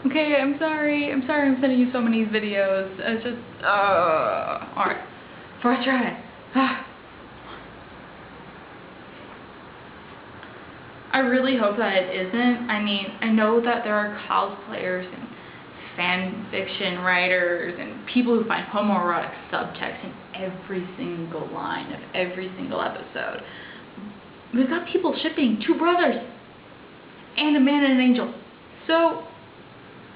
Okay, I'm sorry I'm sending you so many videos. It's just, alright. Before I try. I really hope that it isn't. I mean, I know that there are cosplayers and fan fiction writers and people who find homoerotic subtext in every single line of every single episode. We've got people shipping two brothers and a man and an angel. So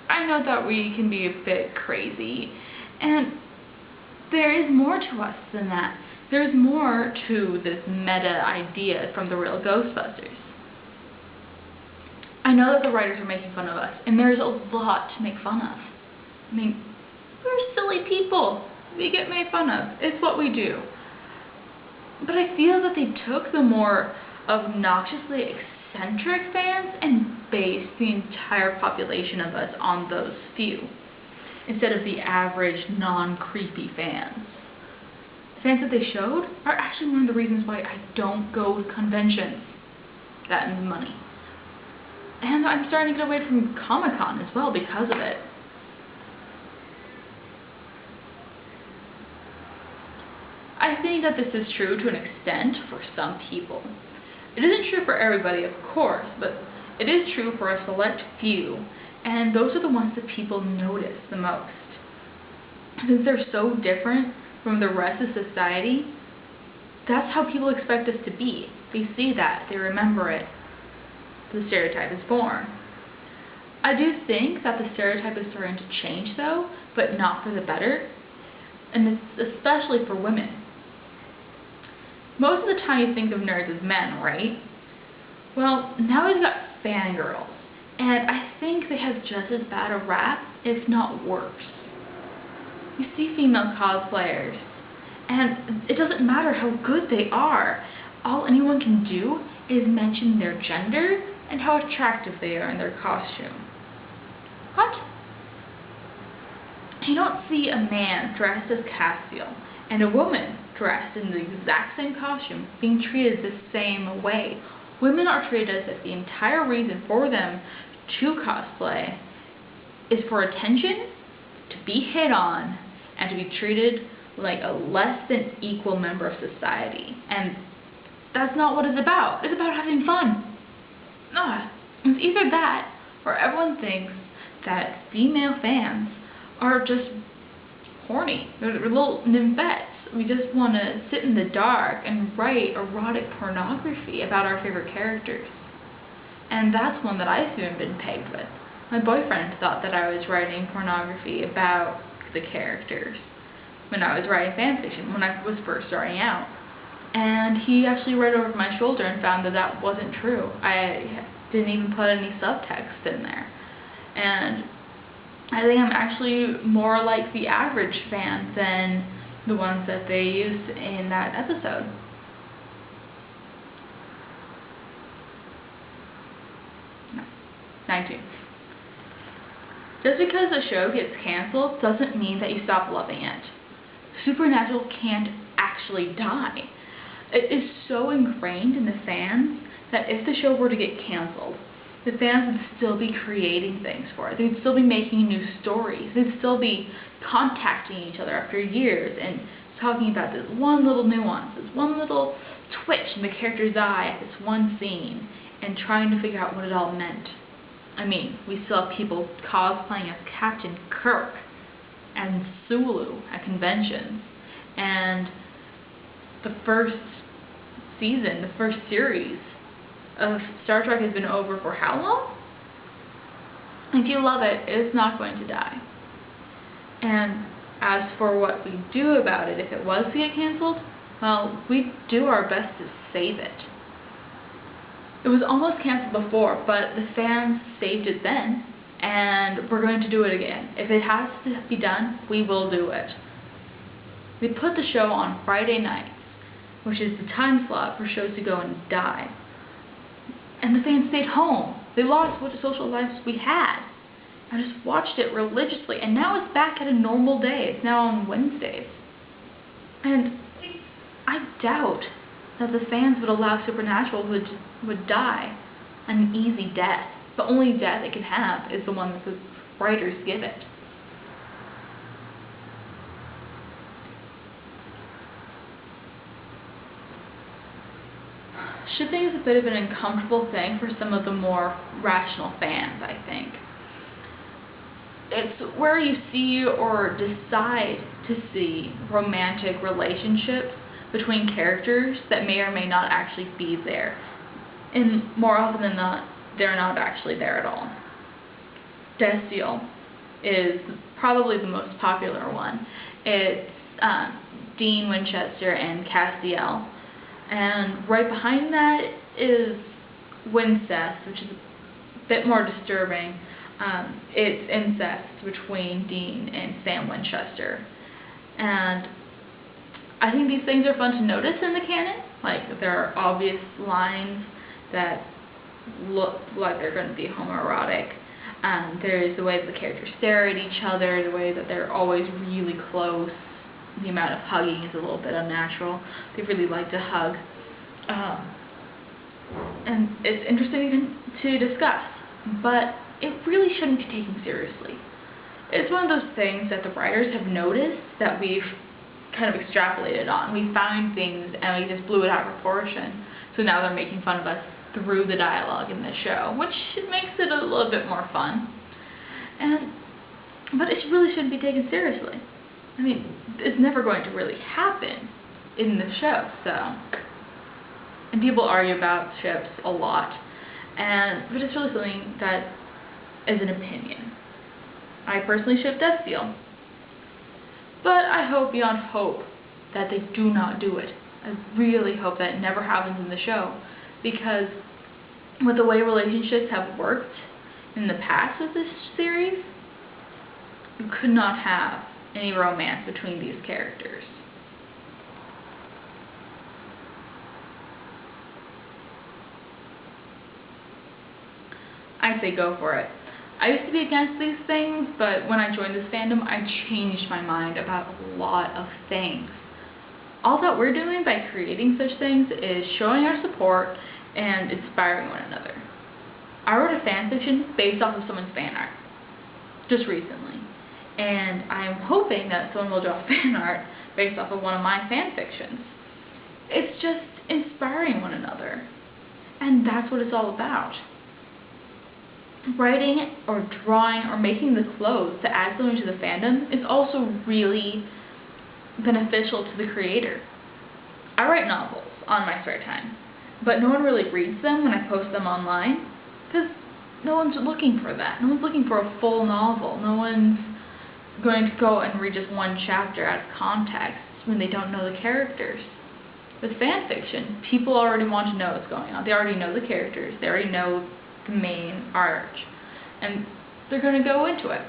I know that we can be a bit crazy, and there is more to us than that. There's more to this meta idea from the real Ghostbusters. I know that the writers are making fun of us, and there's a lot to make fun of. I mean, we're silly people. We get made fun of. It's what we do. But I feel that they took the more obnoxiously eccentric fans and based the entire population of us on those few, instead of the average, non-creepy fans. The fans that they showed are actually one of the reasons why I don't go to conventions. That and money. And I'm starting to get away from Comic-Con as well because of it. I think that this is true to an extent for some people. It isn't true for everybody, of course, but it is true for a select few, and those are the ones that people notice the most. Since they're so different from the rest of society, that's how people expect us to be. They see that, they remember it. The stereotype is born. I do think that the stereotype is starting to change though, but not for the better, and it's especially for women. Most of the time you think of nerds as men, right? Well, now we've got fangirls, and I think they have just as bad a rap, if not worse. You see female cosplayers, and it doesn't matter how good they are. All anyone can do is mention their gender and how attractive they are in their costume. What? You don't see a man dressed as Castiel and a woman dressed in the exact same costume being treated the same way. Women are treated as if the entire reason for them to cosplay is for attention, to be hit on, and to be treated like a less than equal member of society. And that's not what it's about. It's about having fun. It's either that, or everyone thinks that female fans are just horny. They're little nymphettes. We just want to sit in the dark and write erotic pornography about our favorite characters. And that's one that I've even been pegged with. My boyfriend thought that I was writing pornography about the characters when I was writing fanfiction, when I was first starting out. And he actually read over my shoulder and found that that wasn't true. I didn't even put any subtext in there. And I think I'm actually more like the average fan than the ones that they used in that episode. No, 19. Just because a show gets canceled doesn't mean that you stop loving it. Supernatural can't actually die. It is so ingrained in the fans that if the show were to get canceled, the fans would still be creating things for it. They'd still be making new stories. They'd still be contacting each other after years and talking about this one little nuance, this one little twitch in the character's eye at this one scene, and trying to figure out what it all meant. I mean, we still have people cosplaying as Captain Kirk and Sulu at conventions, and the first season, the first series of Star Trek has been over for how long? If you love it, it's not going to die. And as for what we do about it, if it was to get canceled, well, we do our best to save it. It was almost canceled before, but the fans saved it then, and we're going to do it again. If it has to be done, we will do it. We put the show on Friday nights, which is the time slot for shows to go and die. And the fans stayed home. They lost what social lives we had. I just watched it religiously, and now it's back at a normal day. It's now on Wednesdays. And I doubt that the fans would allow Supernatural would die an easy death. The only death it can have is the one that the writers give it. Shipping is a bit of an uncomfortable thing for some of the more rational fans, I think. It's where you see or decide to see romantic relationships between characters that may or may not actually be there. And more often than not, they're not actually there at all. Death Seal is probably the most popular one. It's Dean Winchester and Castiel. And right behind that is Wincest, which is a bit more disturbing. It's incest between Dean and Sam Winchester. And I think these things are fun to notice in the canon. Like, there are obvious lines that look like they're going to be homoerotic. There's the way that the characters stare at each other, the way that they're always really close. The amount of hugging is a little bit unnatural. They really like to hug. And it's interesting to discuss, but it really shouldn't be taken seriously. It's one of those things that the writers have noticed that we've kind of extrapolated on. We found things and we just blew it out of proportion. So now they're making fun of us through the dialogue in the show, which makes it a little bit more fun. But it really shouldn't be taken seriously. I mean, it's never going to really happen in the show, so. And people argue about ships a lot, but it's really something that is an opinion. I personally ship Death Seal, but I hope beyond hope that they do not do it. I really hope that it never happens in the show, because with the way relationships have worked in the past with this series, you could not have any romance between these characters. I say go for it. I used to be against these things, but when I joined this fandom, I changed my mind about a lot of things. All that we're doing by creating such things is showing our support and inspiring one another. I wrote a fanfiction based off of someone's fan art just recently, and I'm hoping that someone will draw fan art based off of one of my fanfictions. It's just inspiring one another, and that's what it's all about. Writing or drawing or making the clothes to add something to the fandom is also really beneficial to the creator. I write novels on my spare time, but no one really reads them when I post them online, because no one's looking for that. No one's looking for a full novel. No one's going to go and read just one chapter out of context when they don't know the characters. With fan fiction, people already want to know what's going on. They already know the characters. They already know the main arc, and they're going to go into it.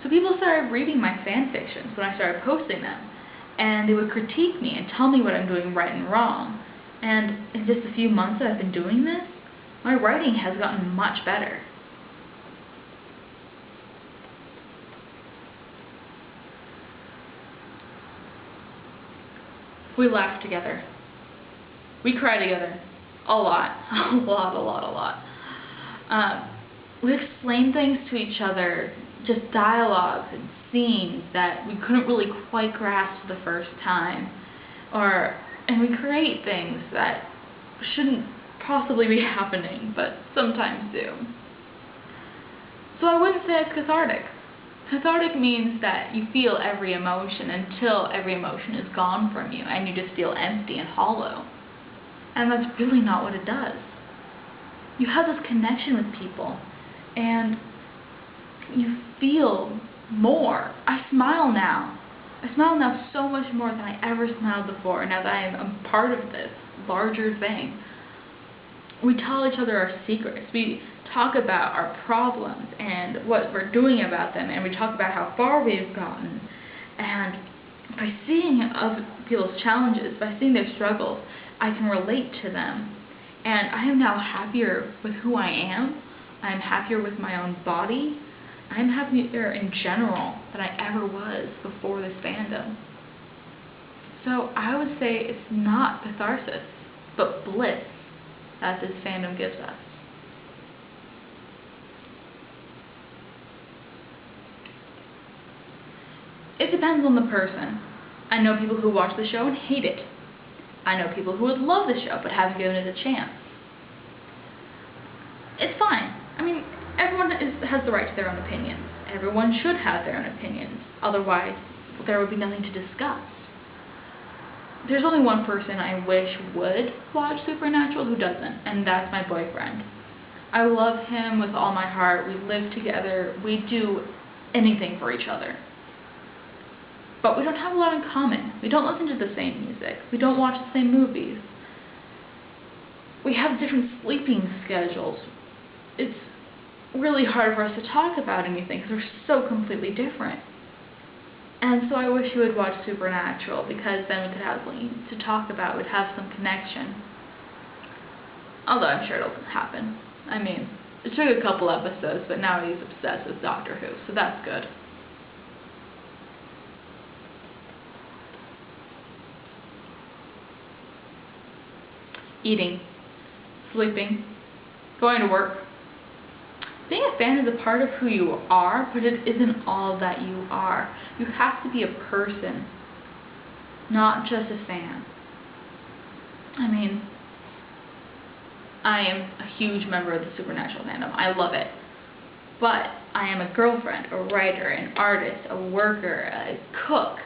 So people started reading my fan fictions when I started posting them, and they would critique me and tell me what I'm doing right and wrong. And in just a few months that I've been doing this, my writing has gotten much better. We laugh together. We cry together. A lot. A lot. We explain things to each other, just dialogues and scenes that we couldn't really quite grasp the first time. And we create things that shouldn't possibly be happening, but sometimes do. So I wouldn't say it's cathartic. Cathartic means that you feel every emotion until every emotion is gone from you and you just feel empty and hollow. And that's really not what it does. You have this connection with people, and you feel more. I smile now. I smile now so much more than I ever smiled before, now that I am a part of this larger thing. We tell each other our secrets. We talk about our problems and what we're doing about them, and we talk about how far we've gotten. And by seeing other people's challenges, by seeing their struggles, I can relate to them. And I am now happier with who I am. I'm happier with my own body. I'm happier in general than I ever was before this fandom. So I would say it's not catharsis, but bliss that this fandom gives us. It depends on the person. I know people who watch the show and hate it. I know people who would love the show but haven't given it a chance. It's fine. I mean, everyone has the right to their own opinions. Everyone should have their own opinions. Otherwise, there would be nothing to discuss. There's only one person I wish would watch Supernatural who doesn't, and that's my boyfriend. I love him with all my heart. We live together. We do anything for each other. But we don't have a lot in common. We don't listen to the same music. We don't watch the same movies. We have different sleeping schedules. It's really hard for us to talk about anything because we're so completely different. And so I wish you would watch Supernatural, because then we could have something to talk about. We'd have some connection. Although I'm sure it'll happen. I mean, it took a couple episodes, but now he's obsessed with Doctor Who, so that's good. Eating, sleeping, going to work. Being a fan is a part of who you are, but it isn't all that you are. You have to be a person, not just a fan. I mean, I am a huge member of the Supernatural fandom. I love it. But I am a girlfriend, a writer, an artist, a worker, a cook,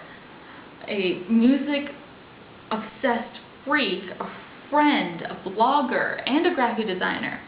a music-obsessed freak, a friend, a blogger, and a graphic designer.